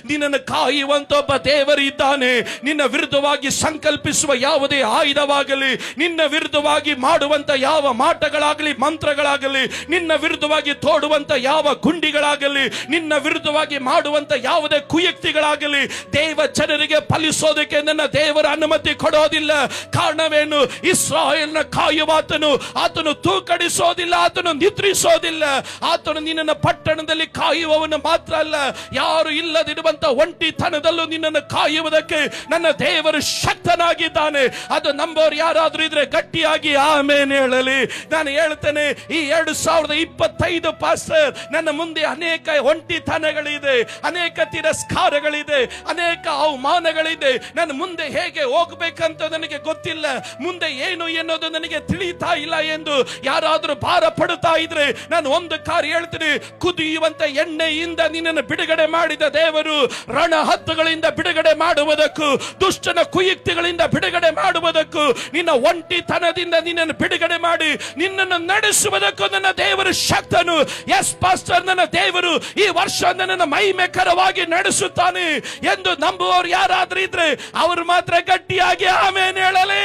ನಿನ್ನನ್ನು ಕಾಯುವಂತ ಒಬ್ಬ ದೇವರಿದ್ದಾನೆ. ನಿನ್ನ ವಿರುದ್ಧವಾಗಿ ಸಂಕಲ್ಪಿಸುವ ಯಾವುದೇ ಆಯುಧವಾಗಲಿ, ನಿನ್ನ ವಿರುದ್ಧವಾಗಿ ಮಾಡುವಂತ ಯಾವ ಮಾಟಗಳಾಗಲಿ, ಮಂತ್ರಗಳಾಗಲಿ, ನಿನ್ನ ವಿರುದ್ಧವಾಗಿ ತೋಡುವಂತ ಯಾವ ಗುಂಡಿಗಳಾಗಲಿ, ನಿನ್ನ ವಿರುದ್ಧವಾಗಿ ಮಾಡುವಂತ ಯಾವುದೇ ಕುಯುಕ್ತಿಗಳಾಗಲಿ ದೇವ ಜನರಿಗೆ ಫಲಿಸೋದಕ್ಕೆ ನನ್ನ ದೇವರ ಅನುಮತಿ ಕೊಡೋದಿಲ್ಲ. ಕಾರಣವೇನು? ಇಸ್ರಾಯೇಲ್ನ ಕಾಯುವಾತನು, ಆತನು ತೂಕಡಿಸೋದಿಲ್ಲ, ಆತನು ನಿದ್ರಿಸೋದಿಲ್ಲ. ಆತನು ನಿನ್ನನ್ನು ಪಟ್ಟಣದಲ್ಲಿ ಕಾಯುವವನು ಮಾತ್ರ ಅಲ್ಲ, ಯಾರು ಇಲ್ಲದಿರುವಂತ ಒಂಟಿತನದಲ್ಲೂ ನಿನ್ನನ್ನು ಕಾಯುವುದಕ್ಕೆ ನನ್ನ ದೇವರು ಶಕ್ತನಾಗಿದ್ದಾನೆ. ಅದು ನಂಬೋರು ಯಾರಾದ್ರೂ ಇದ್ರೆ ಗಟ್ಟಿಯಾಗಿ ಆಮೇನ್ ಹೇಳಲಿ. ನಾನು ಹೇಳ್ತೇನೆ, ಈ 2025 ಪಾಸ್ಟರ್, ನನ್ನ ಮುಂದೆ ಅನೇಕ ಒಂಟಿತನಗಳಿದೆ, ಅನೇಕ ತಿರಸ್ಕಾರಗಳಿದೆ, ಅನೇಕ ಅವಮಾನಗಳಿದೆ. ನನ್ನ ಮುಂದೆ ಹೇಗೆ ಹೋಗ್ಬೇಕಂತ ನನಗೆ ಗೊತ್ತಿಲ್ಲ, ಮುಂದೆ ಏನು ಎನ್ನುವುದು ನನಗೆ ತಿಳಿತಾ ಇಲ್ಲ ಎಂದು ಯಾರಾದ್ರೂ ಭಾರ ಪಡುತ್ತಾ ಇದ್ರೆ ನಾನು ಒಂದು ಕಾರ್ಯ ಹೇಳ್ತೀನಿ, ಕುದಿಯುವಂತ ಎಣ್ಣೆಯಿಂದ ನಿನ್ನನ್ನು ಬಿಡುಗಡೆ ಮಾಡಿದ ದೇವರು ರಣ ಹತ್ತುಗಳಿಂದ ಬಿಡುಗಡೆ ಮಾಡುವುದಕ್ಕೂ, ದುಷ್ಟನ ಕುಯುಕ್ತಿಗಳಿಂದ ಬಿಡುಗಡೆ ಮಾಡುವುದಕ್ಕೂ, ನಿನ್ನ ಒಂಟಿತನದಿಂದ ನಿನ್ನನ್ನು ಬಿಡುಗಡೆ ಮಾಡಿ ನಿನ್ನನ್ನು ನಡೆಸುವುದಕ್ಕೂ ನನ್ನ ದೇವರು ಶಕ್ತನು. ಎಸ್ ಪಾಸ್ಟರ್, ನನ್ನ ದೇವರು ಈ ವರ್ಷ ನನ್ನನ್ನು ಮಹಿಮೆಕರವಾಗಿ ನಡೆಸುತ್ತಾನೆ ಎಂದು ನಂಬುವವರು ಯಾರಾದ್ರೂ ಇದ್ರೆ ಅವರು ಮಾತ್ರ ಗಟ್ಟಿಯಾಗಿ ಆಮೇನ್ ಹೇಳಲಿ.